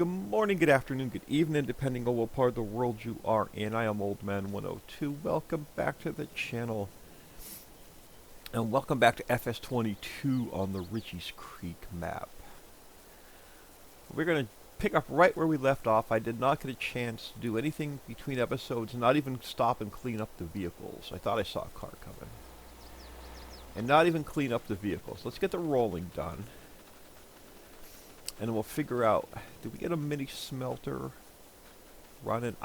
Good morning, good afternoon, good evening, depending on what part of the world you are in. I am Old Man 102. Welcome back to the channel. And welcome back to FS22 on the Riccis Creek map. We're going to pick up right where we left off. I did not get a chance to do anything between episodes, not even stop and clean up the vehicles. I thought I saw a car coming. And not even clean up the vehicles. Let's get the rolling done. And we'll figure out, did we get a mini smelter running?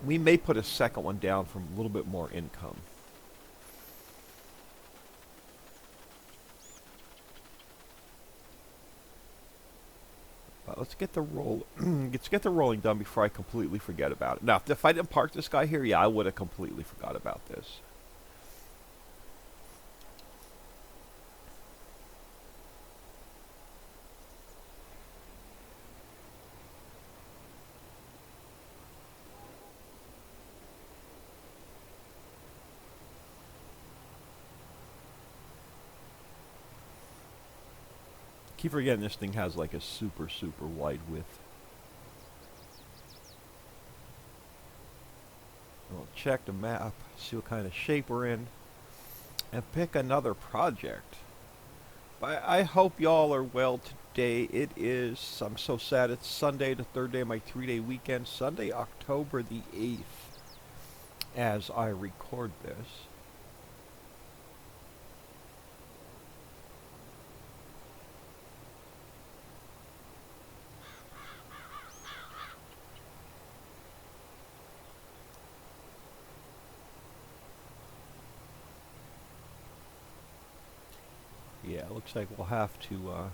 We may put a second one down for a little bit more income. Let's get the rolling done before I completely forget about it. Now, if I didn't park this guy here, yeah, I would have completely forgot about this. Keep forgetting this thing has like a super wide width. We'll check the map, see what kind of shape we're in, and pick another project. But I hope y'all are well today. It is, I'm so sad, it's Sunday, the third day of my 3-day weekend. Sunday, October the 8th, as I record this. Yeah, it looks like we'll have to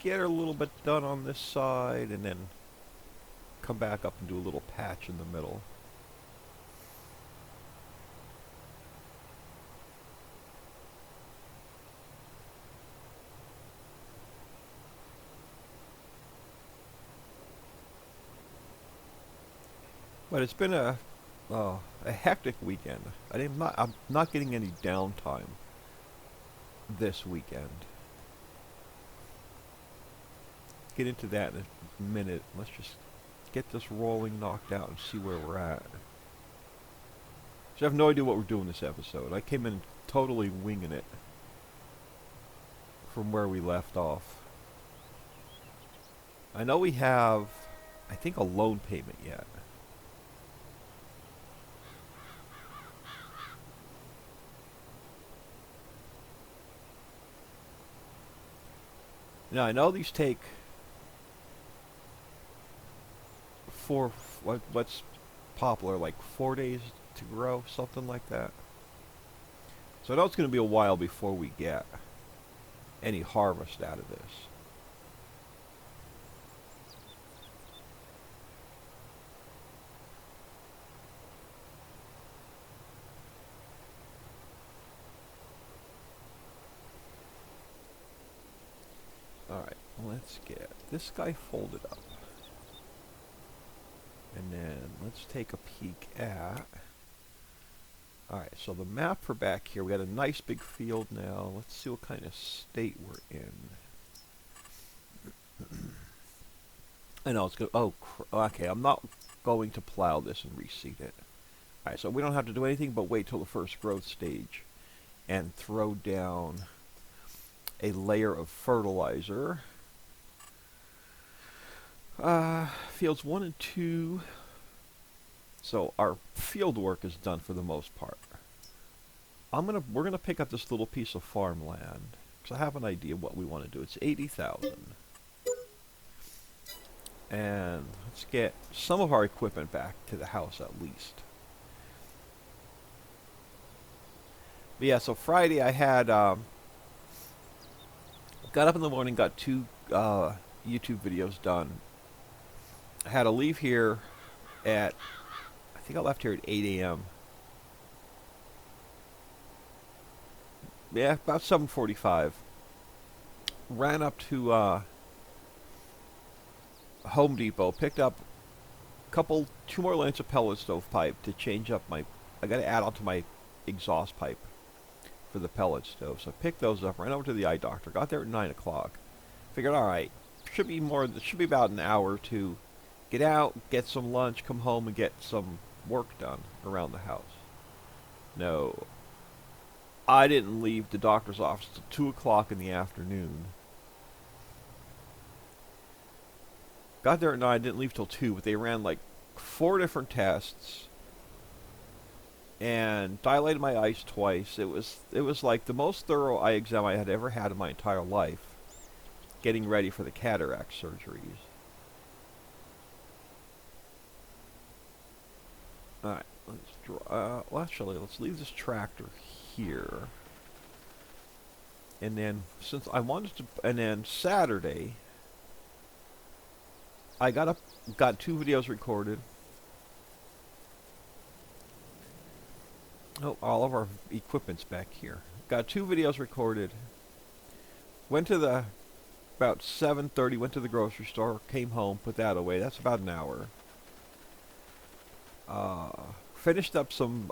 get a little bit done on this side and then come back up and do a little patch in the middle. But it's been a hectic weekend. I'm not getting any downtime this weekend. Get into that in a minute. Let's just get this rolling, knocked out, and see where we're at. So I have no idea what we're doing this episode. I came in totally winging it from where we left off. I know we have, I think, a loan payment yet. Now, I know these take what's popular, like 4 days to grow, something like that. So I know it's going to be a while before we get any harvest out of this. Alright, let's get this guy folded up. And then let's take a peek at... Alright, so the map for back here, we got a nice big field now. Let's see what kind of state we're in. I know it's good. Oh, okay, I'm not going to plow this and reseed it. Alright, so we don't have to do anything but wait till the first growth stage and throw down a layer of fertilizer. Fields 1 and 2. So our field work is done for the most part. We're gonna pick up this little piece of farmland because I have an idea what we want to do. It's 80,000, and let's get some of our equipment back to the house at least. But yeah, so Friday I had got up in the morning, got 2 YouTube videos done. I had to leave here at, I think I left here at 8 a.m. Yeah, about 7:45. Ran up to Home Depot, picked up two more lengths of pellet stove pipe to change up I got to add onto my exhaust pipe for the pellet stove. So I picked those up, ran over to the eye doctor, got there at 9 o'clock. Figured, alright, should be more. It should be about an hour to get out, get some lunch, come home, and get some work done around the house. No, I didn't leave the doctor's office till 2 o'clock in the afternoon. Got there at 9, didn't leave till 2, but they ran like 4 different tests and dilated my eyes twice. It was like the most thorough eye exam I had ever had in my entire life, getting ready for the cataract surgeries. Alright, well actually, let's leave this tractor here. And then, since I wanted to, and then Saturday, I got 2 videos recorded. Oh, all of our equipment's back here. Got 2 videos recorded. Went to the, about 7:30, went to the grocery store, came home, put that away. That's about an hour. Finished up some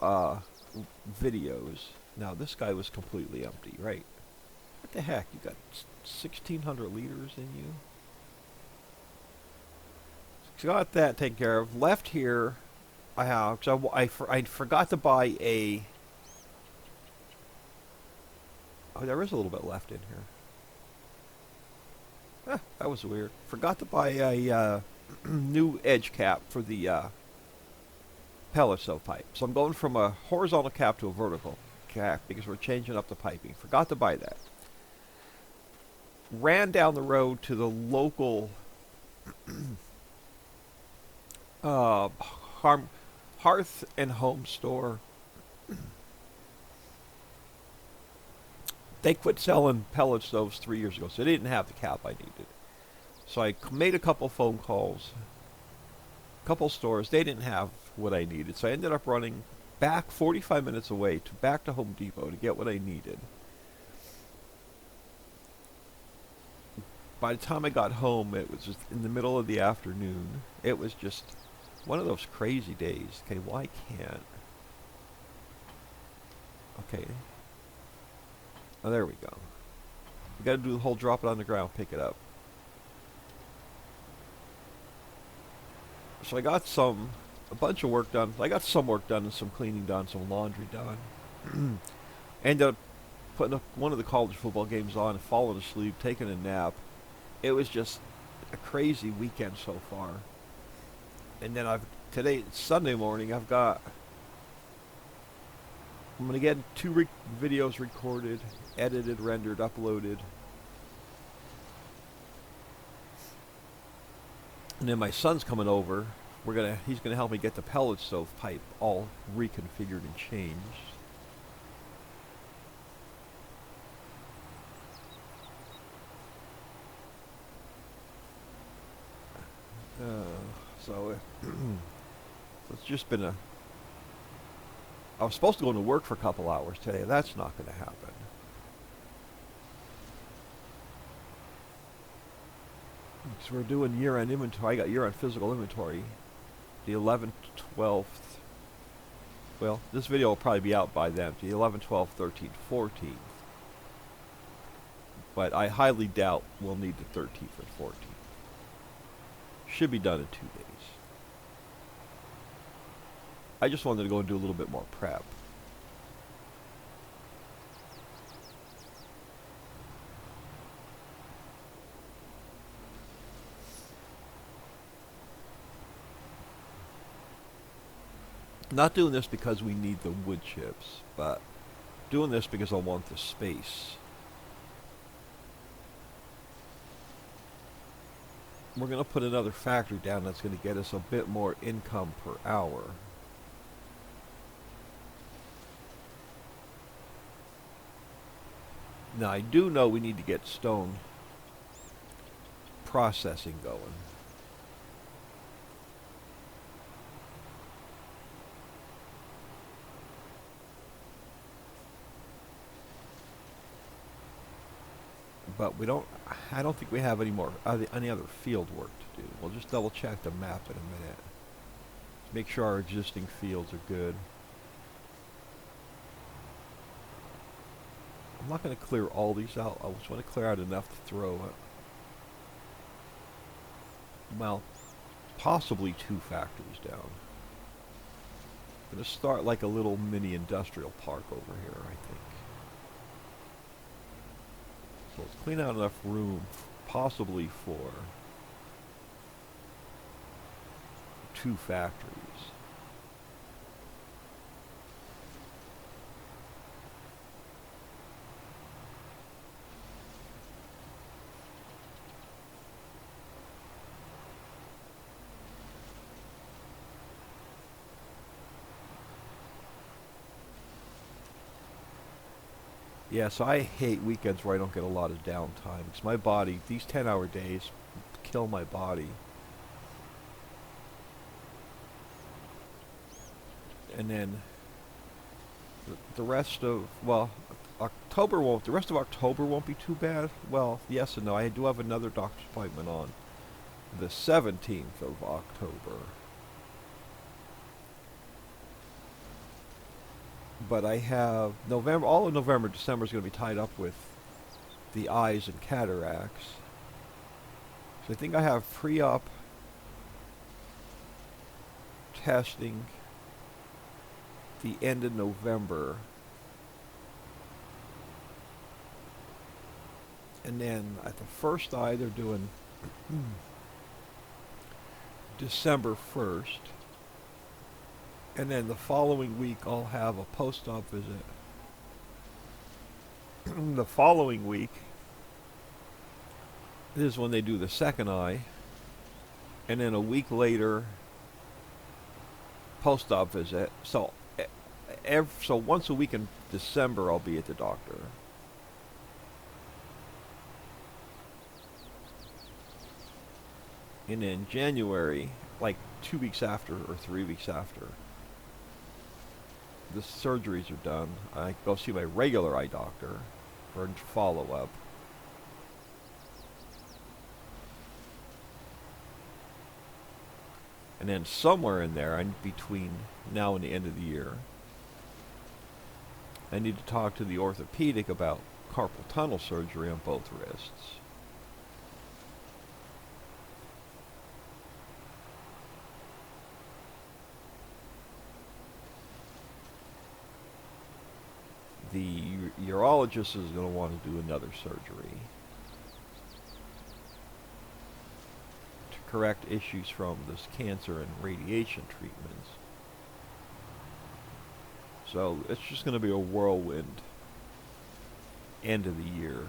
videos. Now, this guy was completely empty, right? What the heck? You got 1,600 liters in you? Got that taken care of. Left here, I have, so I forgot to buy a, oh, there is a little bit left in here. That was weird. Forgot to buy a new edge cap for the pellet stove pipe. So I'm going from a horizontal cap to a vertical cap because we're changing up the piping. Forgot to buy that. Ran down the road to the local Hearth and Home store. They quit selling pellet stoves 3 years ago, so they didn't have the cap I needed. So I made a couple phone calls, couple stores. They didn't have what I needed, so I ended up running back 45 minutes away back to Home Depot to get what I needed. By the time I got home, it was just in the middle of the afternoon. It was just one of those crazy days. Okay, why can't? Okay. Oh, there we go. We got to do the whole drop it on the ground, pick it up. So I got a bunch of work done. I got some work done and some cleaning done, some laundry done. Ended up putting up one of the college football games on and falling asleep, taking a nap. It was just a crazy weekend so far. And then today, Sunday morning, I'm going to get 2 videos recorded, edited, rendered, uploaded. And then my son's coming over. He's gonna help me get the pellet stove pipe all reconfigured and changed. So it's just been I was supposed to go to work for a couple hours today. That's not going to happen. So we're doing year-end inventory. I got year-end physical inventory. The 11th, 12th. Well, this video will probably be out by then. The 11th, 12th, 13th, 14th. But I highly doubt we'll need the 13th and 14th. Should be done in 2 days. I just wanted to go and do a little bit more prep. Not doing this because we need the wood chips, but doing this because I want the space. We're going to put another factory down that's going to get us a bit more income per hour. Now, I do know we need to get stone processing going. But I don't think we have any other field work to do. We'll just double check the map in a minute. Make sure our existing fields are good. I'm not going to clear all these out. I just want to clear out enough to throw it. well, possibly 2 factories down. Gonna start like a little mini industrial park over here, I think. So let's clean out enough room, possibly for 2 factories. Yeah, so I hate weekends where I don't get a lot of downtime. Because my body, these 10-hour days kill my body. And then the rest of, well, the rest of October won't be too bad. Well, yes and no. I do have another doctor's appointment on the 17th of October. But I have November, all of November, December is going to be tied up with the eyes and cataracts. So I think I have pre-op testing the end of November. And then at the first eye, they're doing December 1st. And then the following week, I'll have a post-op visit. The following week is when they do the second eye. And then a week later, post-op visit. So once a week in December, I'll be at the doctor. And in January, like 2 weeks after or 3 weeks after the surgeries are done, I go see my regular eye doctor for a follow-up. And then somewhere in there, between now and the end of the year, I need to talk to the orthopedic about carpal tunnel surgery on both wrists. The urologist is going to want to do another surgery to correct issues from this cancer and radiation treatments. So it's just going to be a whirlwind end of the year.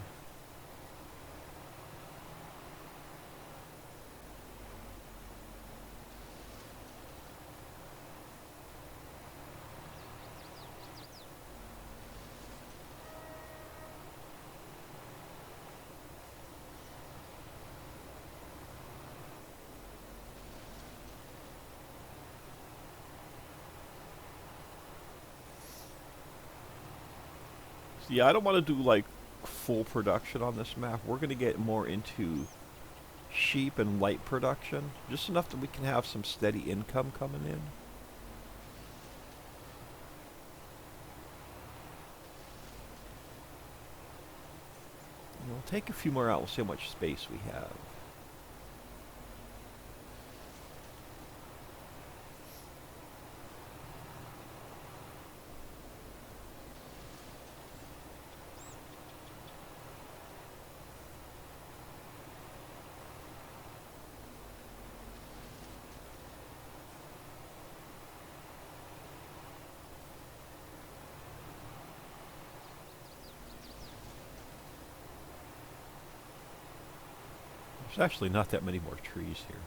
Yeah, I don't want to do like full production on this map. We're going to get more into sheep and light production, just enough that we can have some steady income coming in. We'll take a few more out. We'll see how much space we have. There's actually not that many more trees here.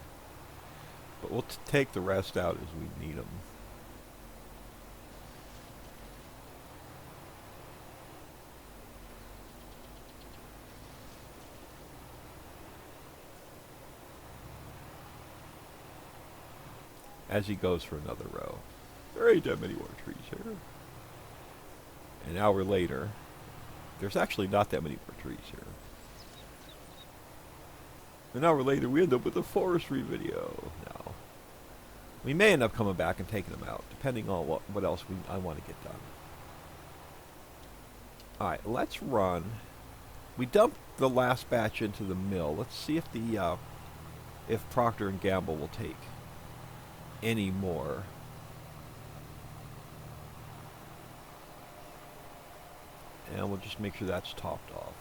But we'll take the rest out as we need them. As he goes for another row. There ain't that many more trees here. An hour later, there's actually not that many more trees here. An hour later, we end up with a forestry video. Now, we may end up coming back and taking them out, depending on what else I want to get done. Alright, let's run. We dumped the last batch into the mill. Let's see if the if Procter and Gamble will take any more. And we'll just make sure that's topped off.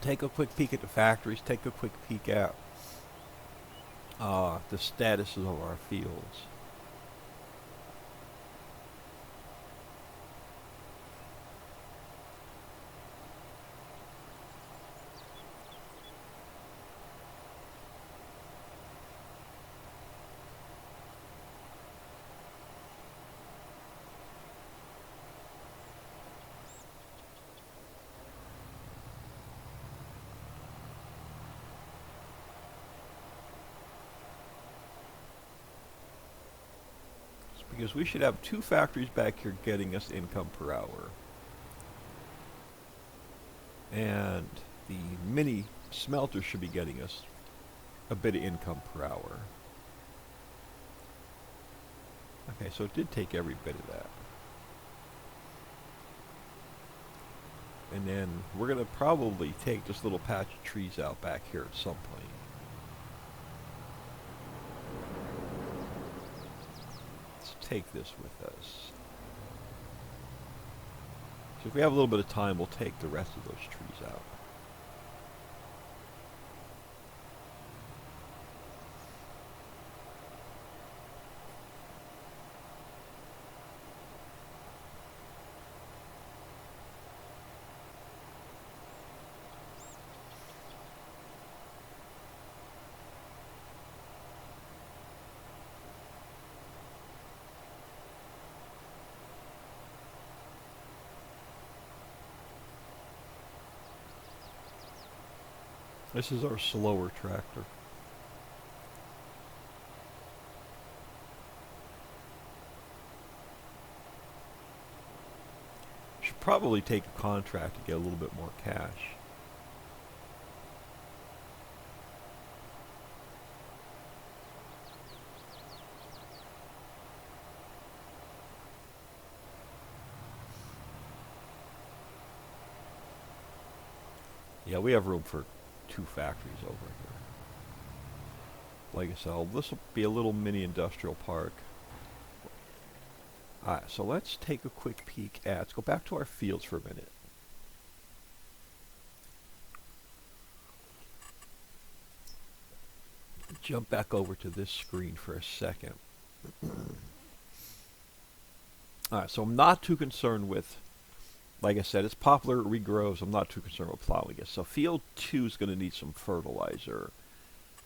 Take a quick peek at the factories, take a quick peek at the statuses of our fields. Because we should have 2 factories back here getting us income per hour. And the mini smelter should be getting us a bit of income per hour. Okay, so it did take every bit of that. And then we're going to probably take this little patch of trees out back here at some point. Take this with us. So if we have a little bit of time, we'll take the rest of those trees out. This is our slower tractor. Should probably take a contract to get a little bit more cash. Yeah, we have room for 2 factories over here. Like I said, this will be a little mini industrial park. Alright, so let's take a quick peek at, let's go back to our fields for a minute. Jump back over to this screen for a second. Alright, so I'm not too concerned with, like I said, it's poplar, it regrows. I'm not too concerned with plowing it. So field 2 is going to need some fertilizer.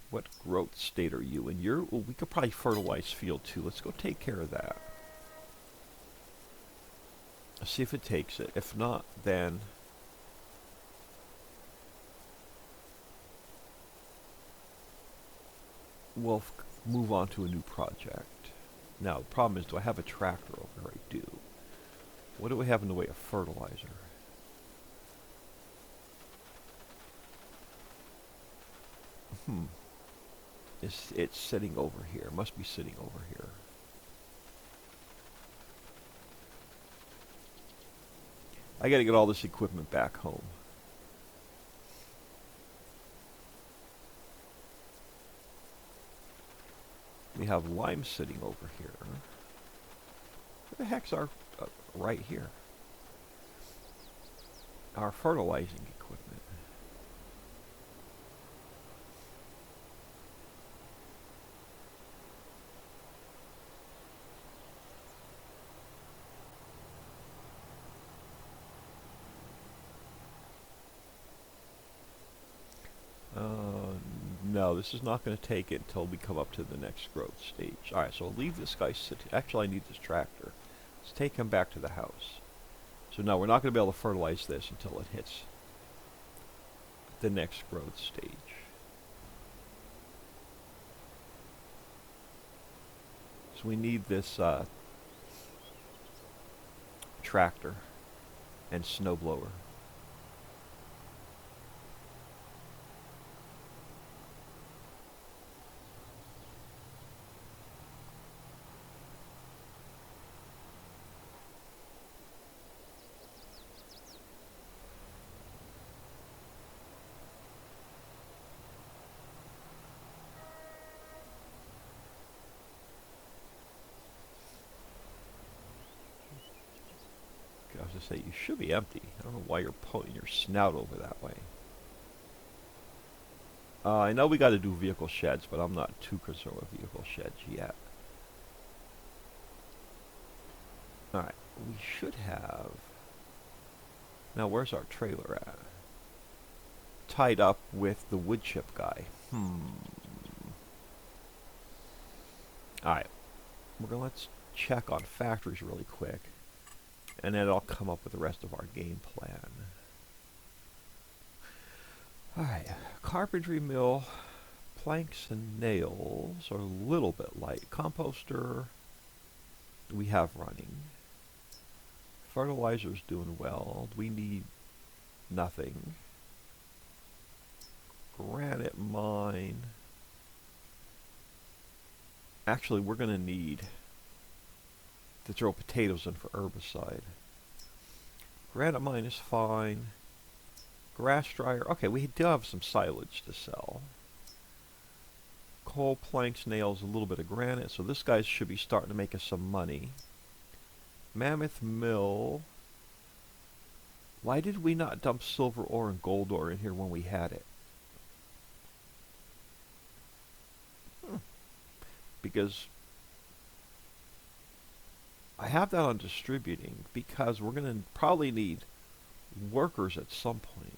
What growth state are you in? Well, we could probably fertilize field 2. Let's go take care of that. Let's see if it takes it. If not, then we'll move on to a new project. Now, the problem is, do I have a tractor over here? I do. What do we have in the way of fertilizer? It's sitting over here. It must be sitting over here. I gotta get all this equipment back home. We have lime sitting over here. Where the heck's our... right here. Our fertilizing equipment. No, this is not going to take it until we come up to the next growth stage. Alright, so I'll leave this guy sit. Actually, I need this tractor. Let's take him back to the house. So no, we're not going to be able to fertilize this until it hits the next growth stage. So we need this tractor and snowblower. I was going to say, you should be empty. I don't know why you're pulling your snout over that way. I know we got to do vehicle sheds, but I'm not too concerned with vehicle sheds yet. Alright, we should have... Now, where's our trailer at? Tied up with the wood chip guy. Alright, let's check on factories really quick. And then I'll come up with the rest of our game plan. Alright, carpentry mill, planks and nails are a little bit light. Composter, we have running. Fertilizer's doing well. We need nothing. Granite mine. Actually, we're going to need to throw potatoes in for herbicide. Granite mine is fine. Grass dryer. Okay, we do have some silage to sell. Coal, planks, nails, a little bit of granite. So this guy should be starting to make us some money. Mammoth mill. Why did we not dump silver ore and gold ore in here when we had it? Because I have that on distributing because we're going to probably need workers at some point.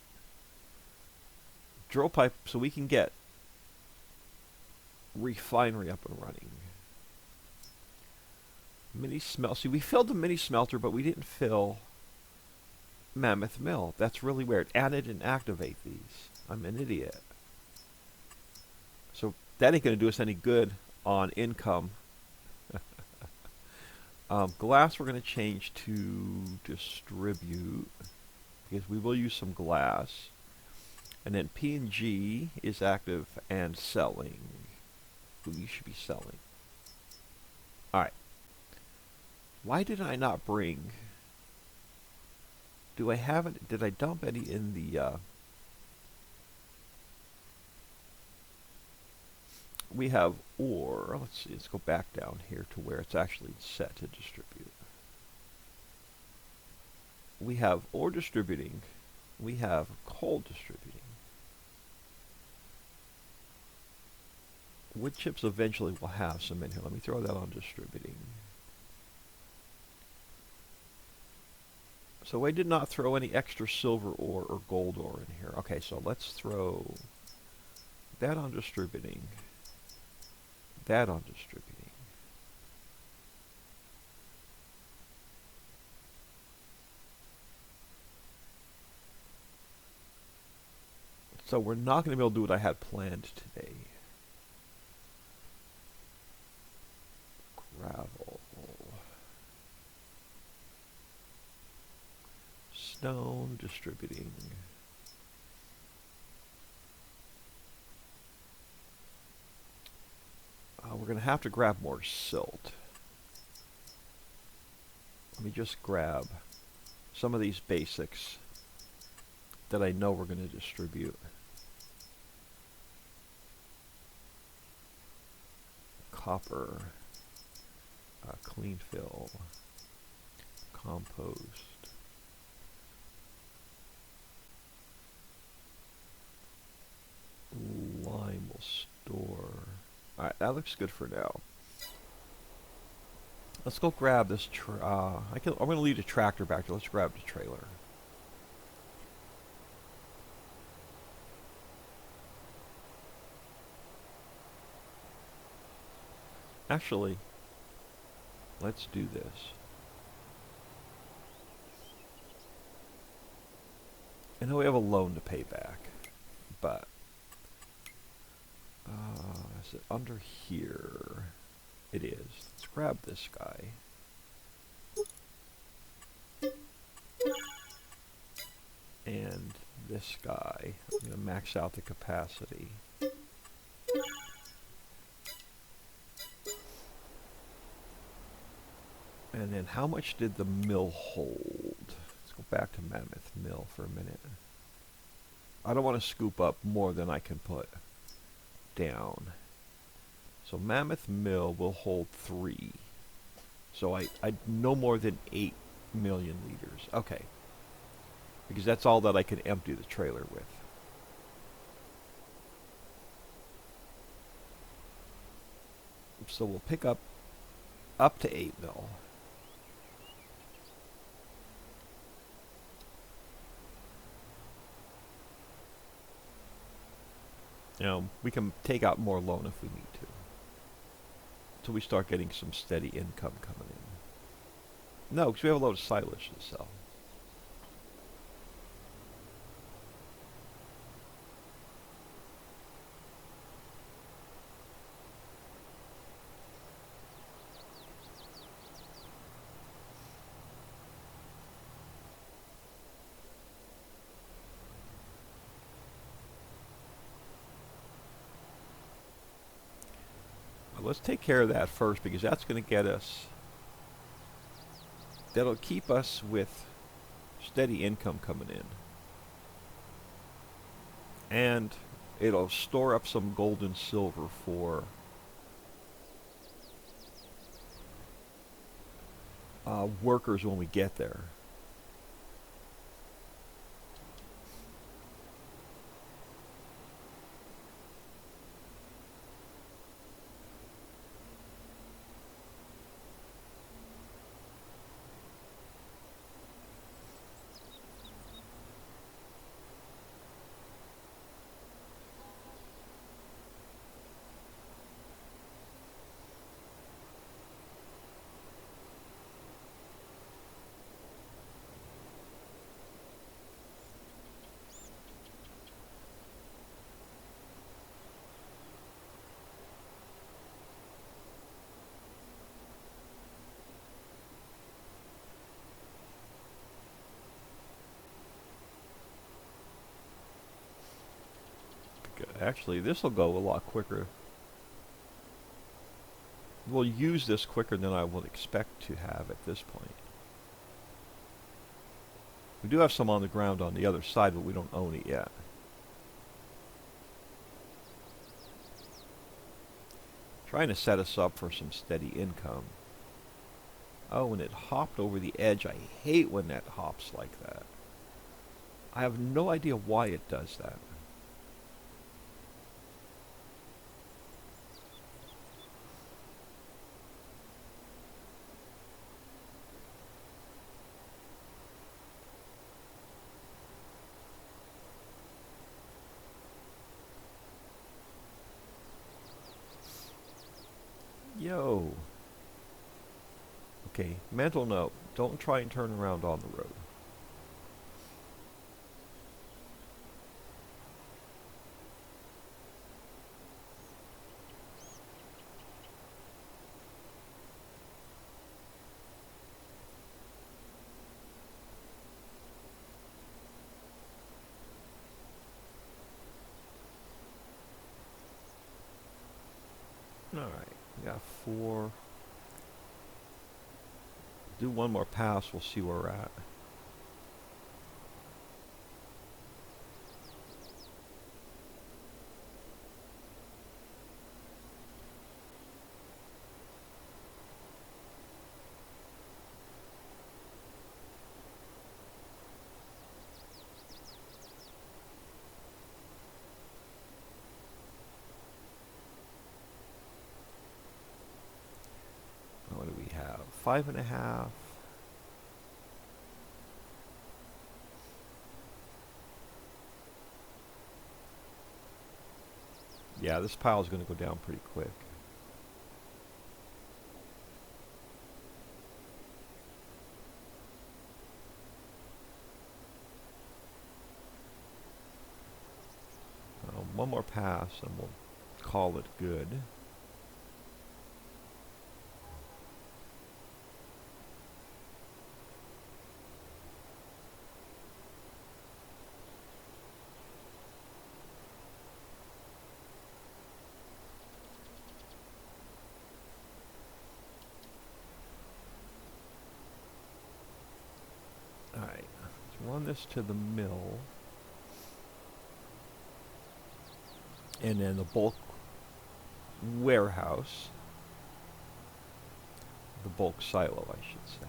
Drill pipe so we can get refinery up and running. Mini smelt. See, we filled the mini smelter, but we didn't fill Mammoth Mill. That's really weird. And it didn't activate these. I'm an idiot. So that ain't going to do us any good on income. Glass we're going to change to distribute because we will use some glass. And then P&G is active and selling. Ooh, you should be selling. Alright. Why did I not bring... Do I have it? Did I dump any in the... We have ore. Let's see. Let's go back down here to where it's actually set to distribute. We have ore distributing. We have coal distributing. Wood chips eventually will have some in here. Let me throw that on distributing. So I did not throw any extra silver ore or gold ore in here. Okay, so let's throw that on distributing. That on distributing. So we're not going to be able to do what I had planned today. Gravel. Stone distributing. We're going to have to grab more silt. Let me just grab some of these basics that I know we're going to distribute. Copper, clean fill, compost. Lime will store. Alright, that looks good for now. Let's go grab this I'm going to leave the tractor back here. Let's grab the trailer. Actually, let's do this. I know we have a loan to pay back, but is it under here? It is. Let's grab this guy. And this guy, I'm going to max out the capacity. And then how much did the mill hold? Let's go back to Mammoth Mill for a minute. I don't want to scoop up more than I can put down. So Mammoth Mill will hold 3. So I no more than 8 million liters. Okay. Because that's all that I can empty the trailer with. So we'll pick up to 8 mil. You know, we can take out more loan if we need to. Until we start getting some steady income coming in. No, because we have a load of silage to sell. Let's take care of that first, because that's going to get us, that'll keep us with steady income coming in. And it'll store up some gold and silver for workers when we get there. Actually, this will go a lot quicker. We'll use this quicker than I would expect to have at this point. We do have some on the ground on the other side, but we don't own it yet. Trying to set us up for some steady income. Oh, and it hopped over the edge. I hate when that hops like that. I have no idea why it does that. Yo. Okay, mental note. Don't try and turn around on the road. Alright, we got 4. Do one more pass, we'll see where we're at. What do we have? 5.5. Yeah, this pile is going to go down pretty quick. One more pass and we'll call it good. this to the mill. And then the bulk warehouse. The bulk silo, I should say.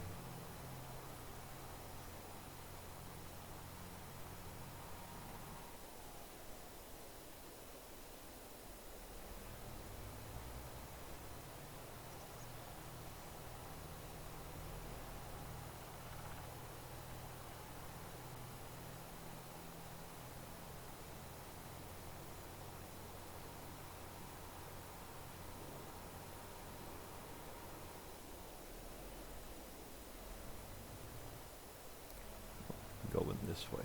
Going this way.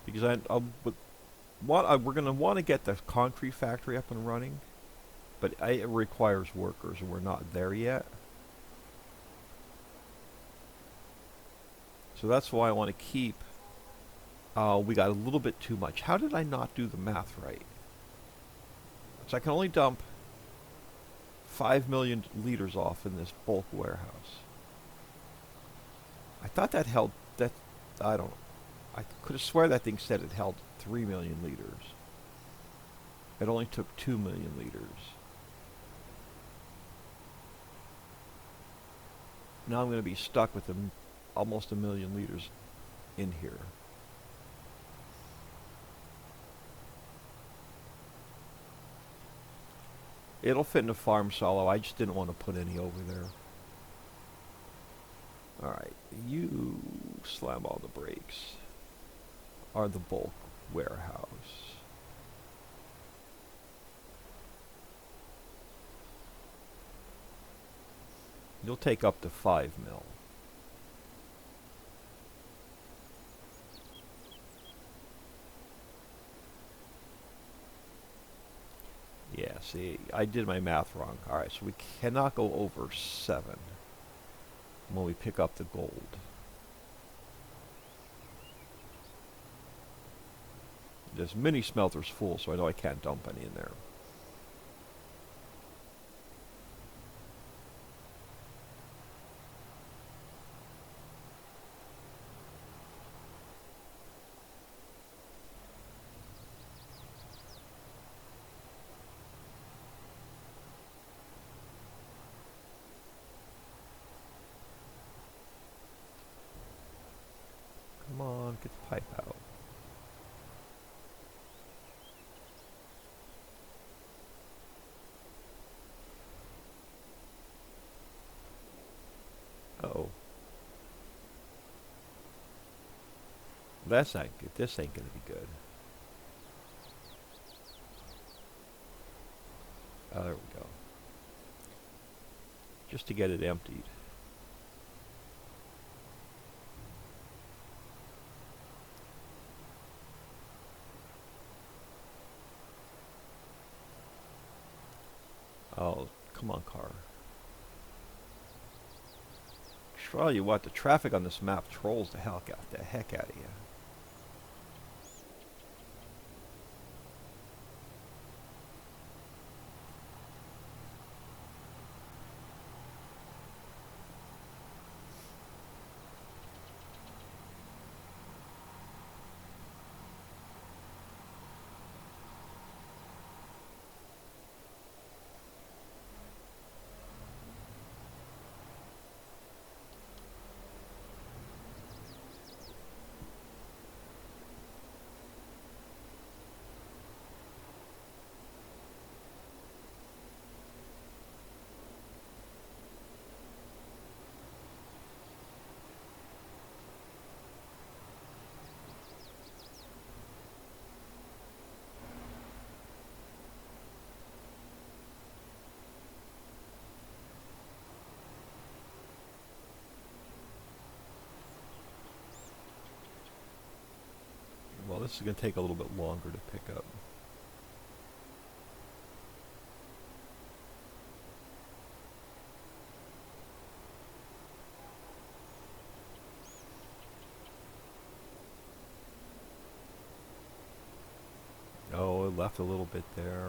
Because we're going to want to get the concrete factory up and running, but it requires workers, and we're not there yet. So that's why I want to keep. We got a little bit too much. How did I not do the math right? So I can only dump 5 million liters off in this bulk warehouse. I thought that held, I don't know. I could have swear that thing said it held 3 million liters. It only took 2 million liters. Now I'm going to be stuck with almost 1 million liters in here. It'll fit in the farm silo. I just didn't want to put any over there. Alright, you slam all the brakes. Are the bulk warehouse. You'll take up to 5 mil. Yeah, see, I did my math wrong. Alright, so we cannot go over 7 when we pick up the gold. This mini smelter's full, so I know I can't dump any in there. Come on, get the pipe out. Uh-oh. That's not good. This ain't gonna be good. Oh, there we go. Just to get it emptied. Oh, come on, car. Tell you what, the traffic on this map trolls the heck out of you. Well, this is going to take a little bit longer to pick up. Oh, it left a little bit there.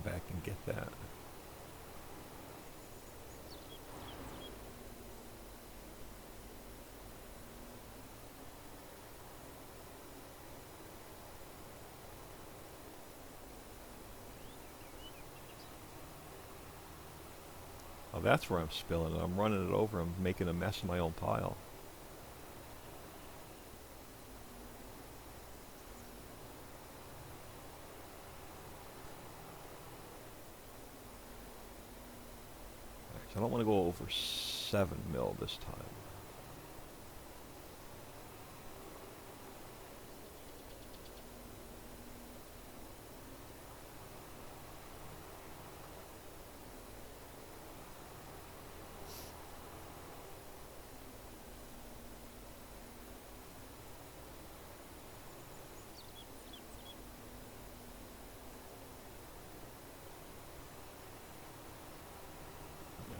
come back and get that. Oh, that's where I'm spilling it. I'm running it over. I'm making a mess in my own pile. Right, so I don't want to go over 7 mil this time.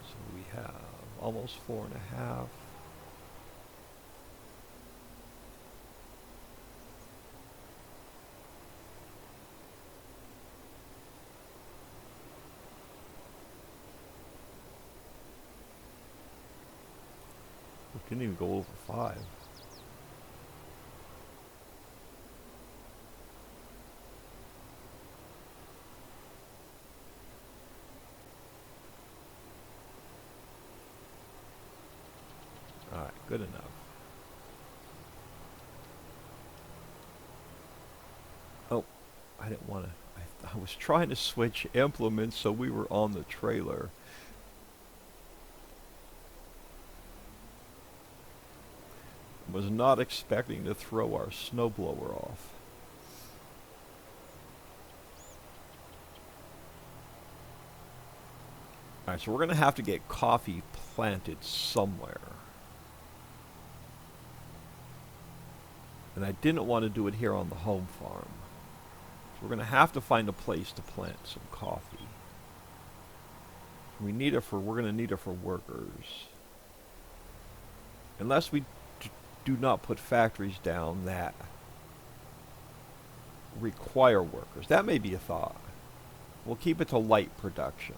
So we have almost 4.5. We didn't even go over 5. Alright, good enough. Oh, I didn't want to. I was trying to switch implements so we were on the trailer. Was not expecting to throw our snowblower off. Alright, so we're going to have to get coffee planted somewhere. And I didn't want to do it here on the home farm. So we're going to have to find a place to plant some coffee. We're going to need it for workers. Unless we do not put factories down that require workers. That may be a thought. We'll keep it to light production.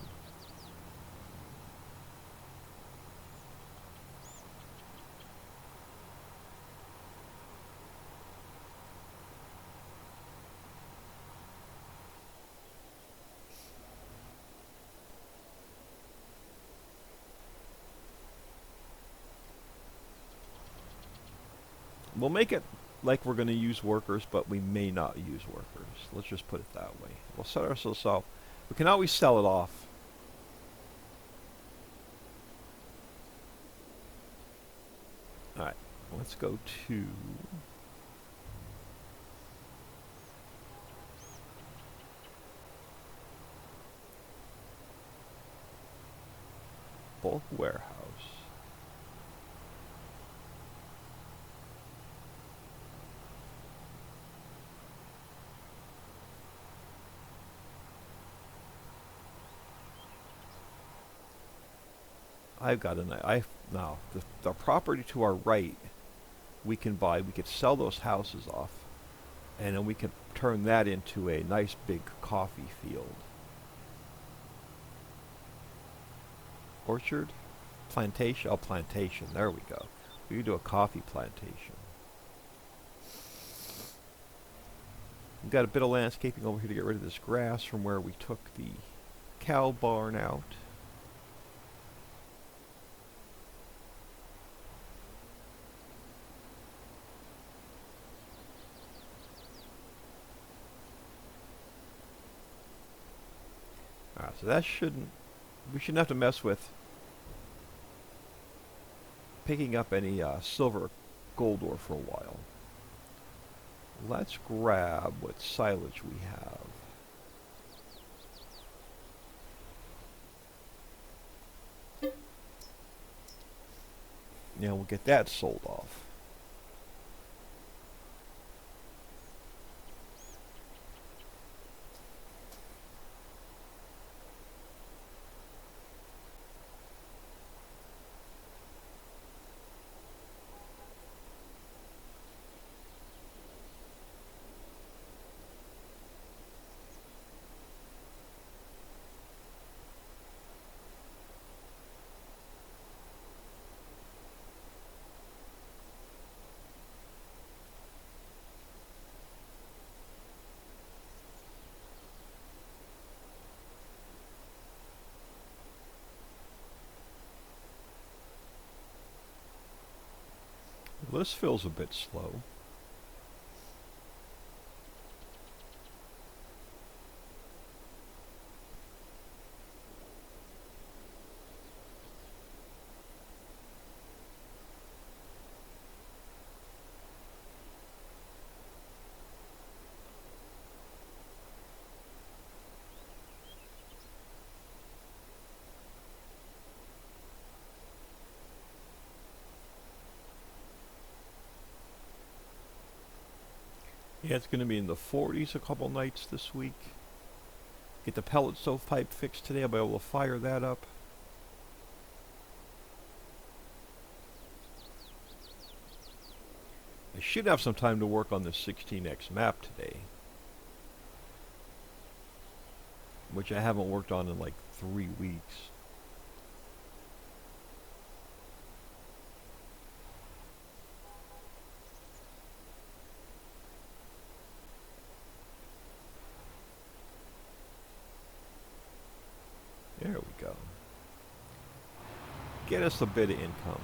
We'll make it like we're going to use workers, but we may not use workers. Let's just put it that way. We'll set ourselves up. We can always sell it off. Alright, let's go to... bulk warehouse. I've got now the property to our right we can buy. We could sell those houses off, and then we can turn that into a nice big coffee field. Orchard? Plantation? Oh, plantation. There we go. We can do a coffee plantation. We've got a bit of landscaping over here to get rid of this grass from where we took the cow barn out. Alright, so that we shouldn't have to mess with picking up any silver or gold ore for a while. Let's grab what silage we have. Now we'll get that sold off. This feels a bit slow. Yeah, it's going to be in the 40s a couple nights this week. Get the pellet stovepipe fixed today. I'll be able to fire that up. I should have some time to work on this 16x map today, which I haven't worked on in like 3 weeks. There we go. Get us a bit of income.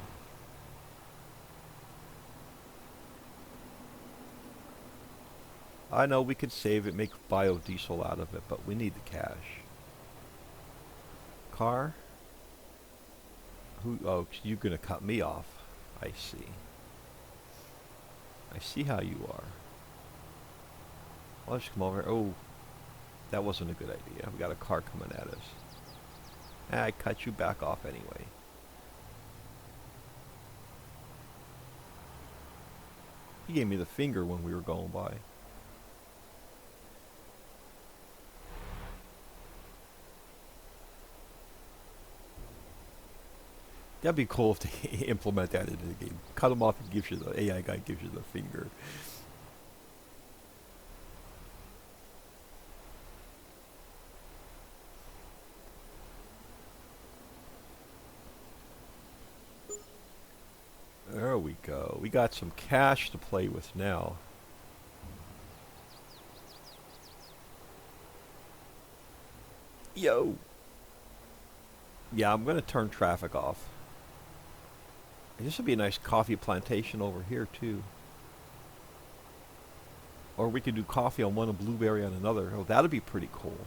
I know we could save it, make biodiesel out of it, but we need the cash. Car? Who? Oh, you're gonna cut me off. I see. I see how you are. Well, let's come over. Oh, that wasn't a good idea. We got a car coming at us. I cut you back off anyway. He gave me the finger when we were going by. That'd be cool if they implement that into the game. Cut him off and gives you the AI guy gives you the finger. There we go. We got some cash to play with now. Yo! Yeah, I'm gonna turn traffic off. This would be a nice coffee plantation over here too. Or we could do coffee on one and blueberry on another. Oh, that'd be pretty cool.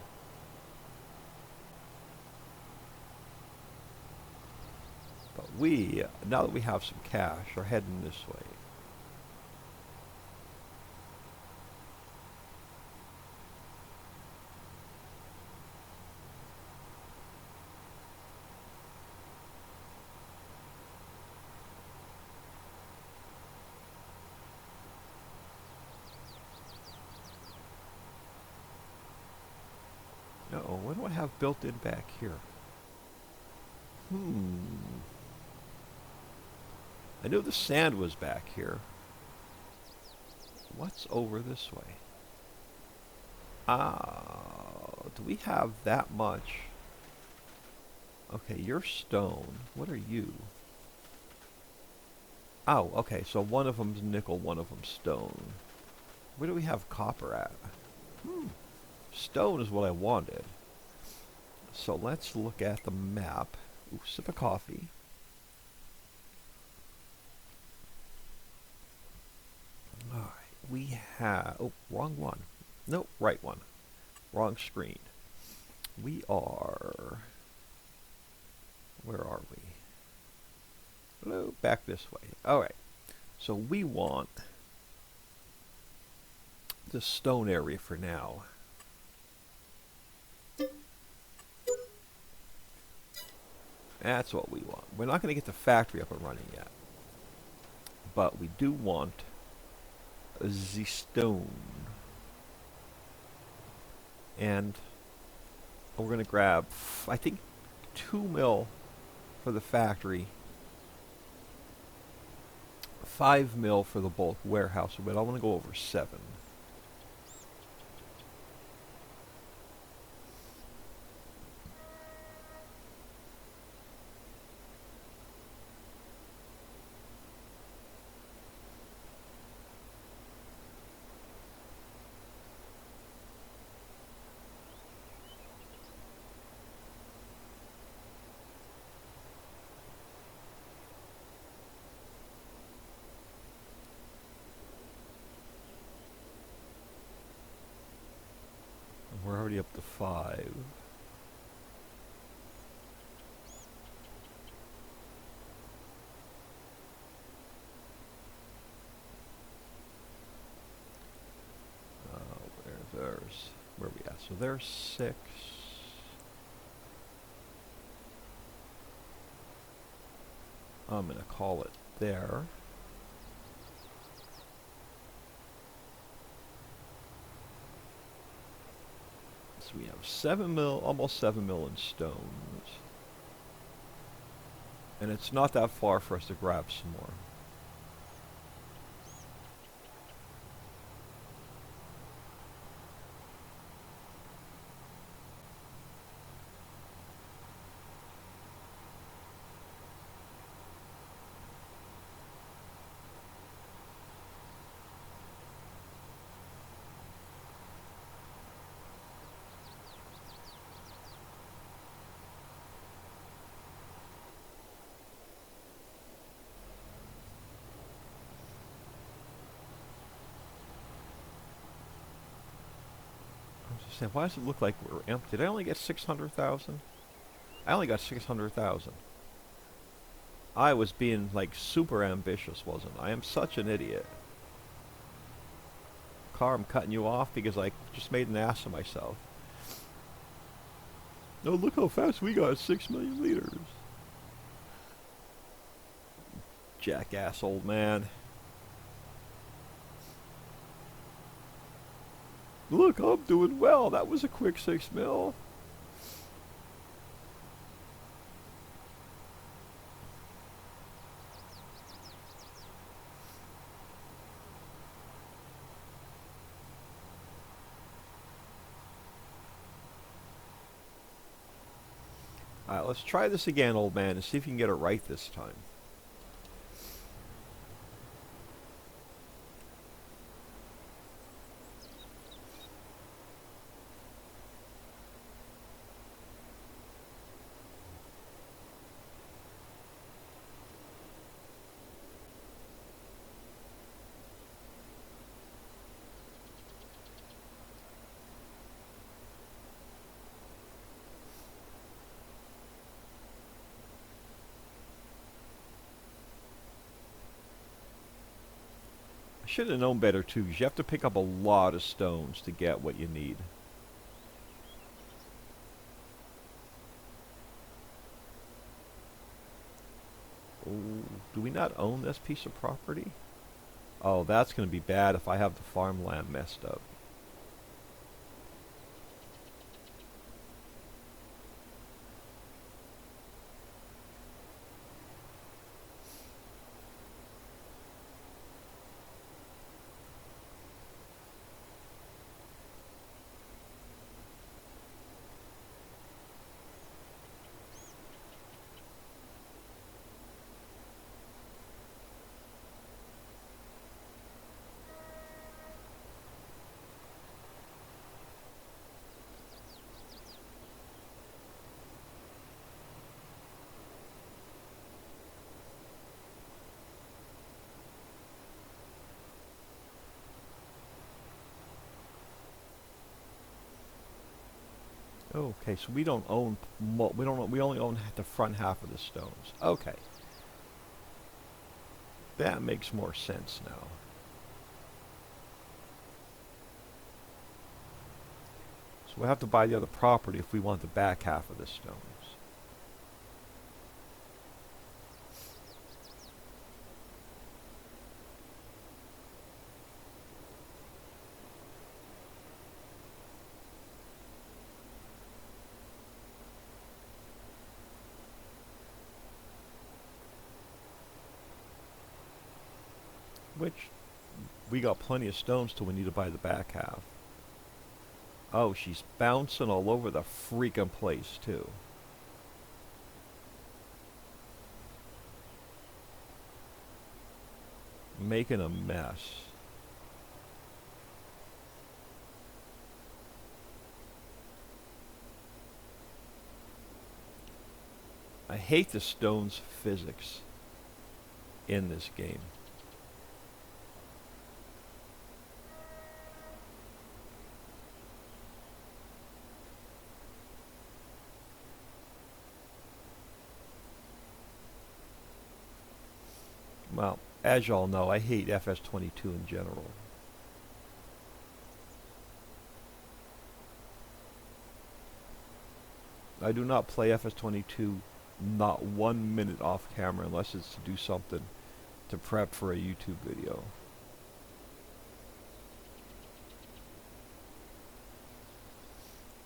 But we, now that we have some cash, are heading this way. Uh-oh, what do I have built in back here? I knew the sand was back here. What's over this way? Do we have that much? Okay, you're stone. What are you? Oh, okay, so one of them's nickel, one of them's stone. Where do we have copper at? Stone is what I wanted. So let's look at the map. Ooh, sip of coffee. Alright, we have... Oh, wrong one. Nope, right one. Wrong screen. We are... Where are we? Hello, back this way. Alright, so we want the stone area for now. That's what we want. We're not going to get the factory up and running yet. But we do want the stone. And we're going to grab, I think, 2 mil for the factory. 5 mil for the bulk warehouse. But I want to go over 7. already up to 5. Where are we at? So there's 6. I'm going to call it there. So we have 7 mil, almost 7 mil in stones. And it's not that far for us to grab some more. Why does it look like we're empty? Did I only get 600,000? I only got 600,000. I was being, like, super ambitious, wasn't I? I am such an idiot. Car, I'm cutting you off because I just made an ass of myself. No, look how fast we got, 6 million liters. Jackass, old man. Look, I'm doing well. That was a quick 6 mil. Alright, let's try this again, old man, and see if you can get it right this time. Should have known better too, because you have to pick up a lot of stones to get what you need. Ooh, do we not own this piece of property? Oh, that's going to be bad if I have the farmland messed up. Okay, so we don't own, we only own the front half of the stones. Okay. That makes more sense now. So we'll have to buy the other property if we want the back half of the stones. Which, we got plenty of stones till we need to buy the back half. Oh, she's bouncing all over the freaking place, too. Making a mess. I hate the stones physics in this game. Well, as y'all know, I hate FS22 in general. I do not play FS22 not 1 minute off camera unless it's to do something to prep for a YouTube video.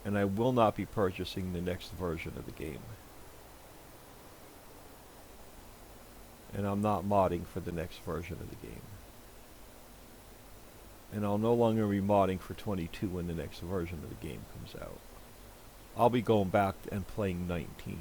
And I will not be purchasing the next version of the game. And I'm not modding for the next version of the game. And I'll no longer be modding for 22 when the next version of the game comes out. I'll be going back and playing 19.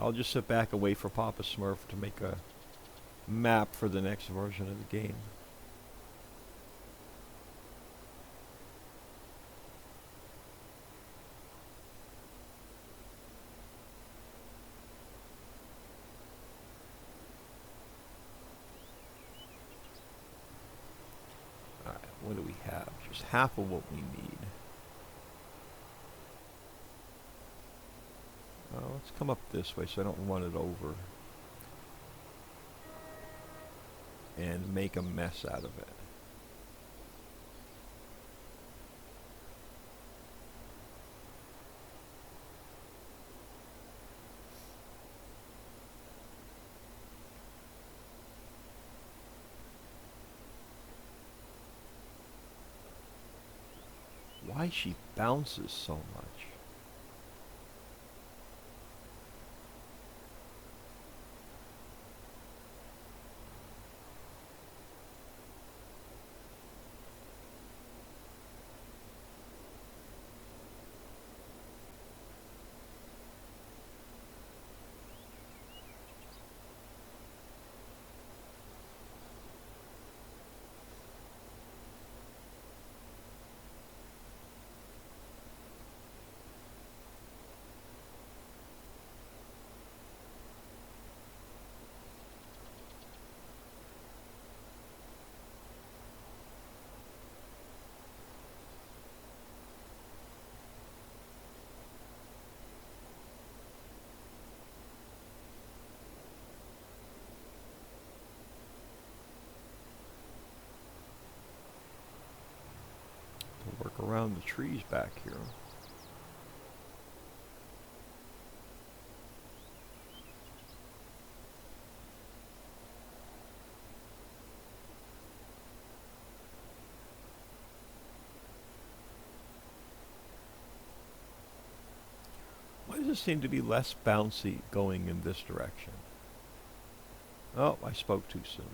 I'll just sit back and wait for Papa Smurf to make a map for the next version of the game. Alright, what do we have? Just half of what we need. Let's come up this way so I don't run it over and make a mess out of it. Why she bounces so much? Work around the trees back here. Why does it seem to be less bouncy going in this direction? Oh, I spoke too soon.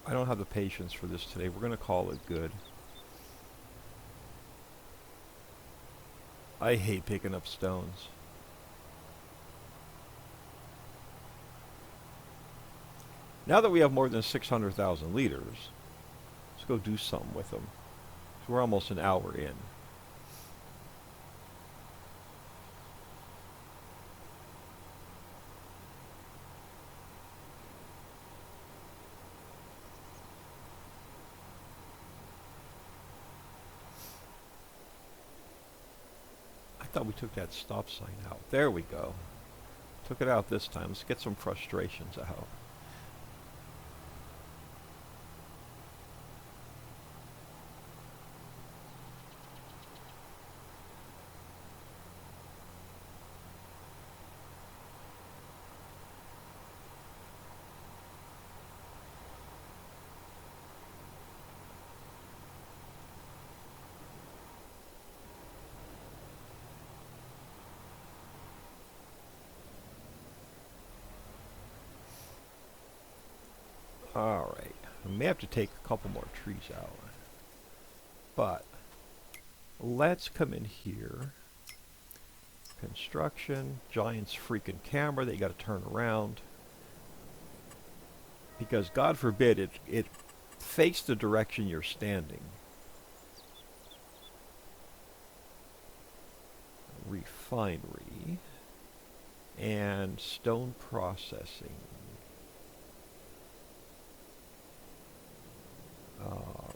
I don't have the patience for this today. We're going to call it good. I hate picking up stones. Now that we have more than 600,000 liters, let's go do something with them. So we're almost an hour in. I thought we took that stop sign out. There we go. Took it out this time. Let's get some frustrations out. Alright. I may have to take a couple more trees out. But let's come in here. Construction. Giant's freaking camera that you got to turn around. Because God forbid it fakes the direction you're standing. Refinery. And stone processing.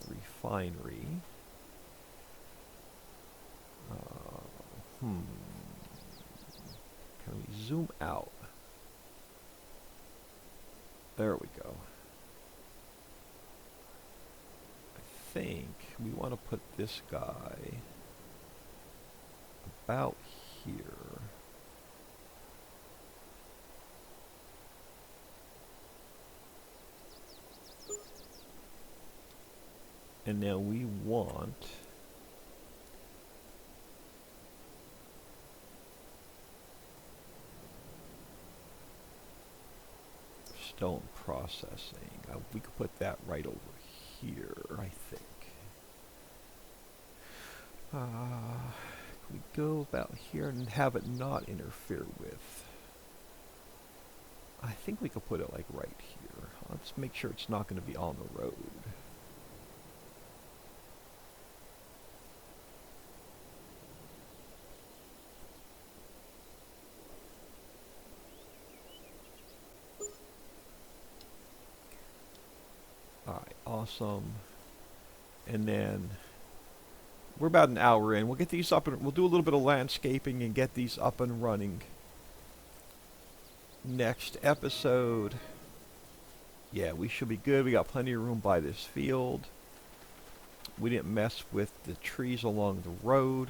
Refinery. Can we zoom out? There we go. I think we want to put this guy about here. And now we want stone processing. We could put that right over here, I think. Can we go about here and have it not interfere with? I think we could put it like right here. Let's make sure it's not going to be on the road. Alright, awesome. And then we're about an hour in. We'll get these up and we'll do a little bit of landscaping and get these up and running. Next episode. Yeah, we should be good. We got plenty of room by this field. We didn't mess with the trees along the road.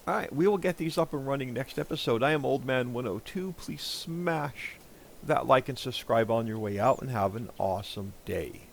Alright, we will get these up and running next episode. I am OldMan102. Please smash that like and subscribe on your way out and have an awesome day.